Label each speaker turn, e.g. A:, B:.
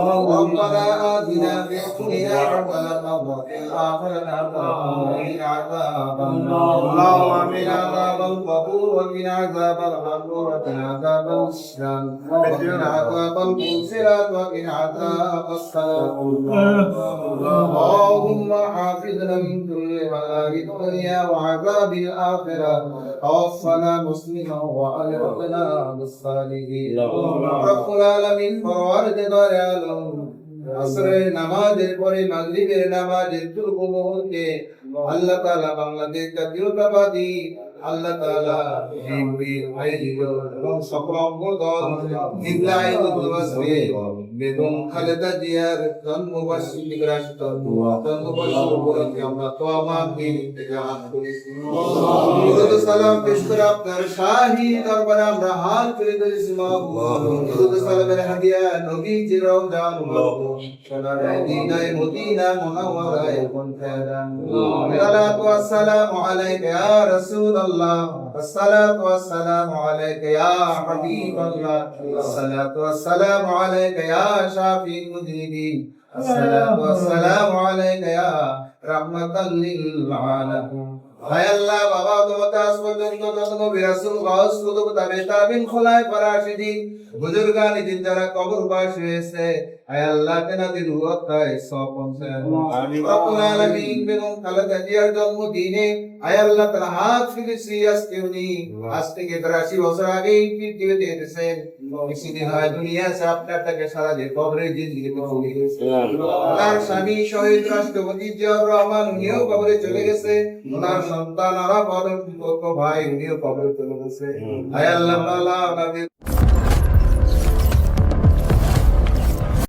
A: ربنا آتنا في الدنيا حسنة وفي الآخرة حسنة وقنا عذاب النار اللهم من عذاب القبور وقنا عذاب القبور وقنا عذاب الشام وقنا عذاب المنزلات وقنا عذاب الصلاة اللهم حافظنا من كل بلاء الدنيا وعذاب الآخرة توفنا مسلما وألحقنا بالصالحين رب العالمين পরওয়ারদিগার আলম আসরের নামাজের পরে মাগরিবের নামাজের পূর্ব মুহূর্তে আল্লাহ তাআলা বাংলাদেশ জাতীয়তাবাদী আল্লাহ তাআলা এবং সকল অঙ্গদল নির্লায়িত দিবসে বেগম খালেদা জিয়ার জন্মবার্ষিকী রাষ্ট্র জন্মবার্ষিকী উপলক্ষে আমরা তওবা ইন্তেজাম করেছি দুরূদ সালাম পেশ করে আপনার শাহী দরবারে আমরা হাত তুলে ধরেছি মাহবুব দুরূদ সালামের হাদিয়া নবীজি রওজা মুবারক সোনার মদিনায় মদিনা মুনাওয়ারায় পৌঁছালাম সালাতু ওয়াস সালামু আলাইকা ইয়া রাসূলুল্লাহ আসসালাতু ওয়াস সালামু আলাইকা ইয়া হাবিবাল্লাহ আসসালাতু ওয়াস সালামু আলাইকা ইয়া শাফিউল মুযনিবিন আসসালাতু ওয়াস সালামু আলাইকা ইয়া রাহমাতাল লিল আলামিন হায় আল্লাহ বাবা তোমাকে আজ পর্যন্ত যত নবী রাসূল গাউস কুতুব তাবিঈন খোলায় পরাশিদিন বুজুর্গানি দিন যারা কবরবাস হয়েছে হায় আল্লাহ তেনাদের রূহটায় সব পৌঁছায় আমিন রব্বুল আলামিন বেগম খালেদা জিয়ার জন্মদিনে হায় আল্লাহ তাআলা হাত ফিরেছি আজকে উনি আজ থেকে 83 বছর আগে পৃথিবীতে এসেছেন বেশিদিন হয় দুনিয়া সে আপনারটাকে সারা দিয়ে কবরের জিন্দেগিতে চলে গেছে তার স্বামী শহীদ রাষ্ট্রপতি জিয়াউর রহমান উনিও কবরে চলে গেছে ওনার সন্তান আর ভাই উনিও কবরে চলে গেছে হায় আল্লাহ তাআলা আমাদের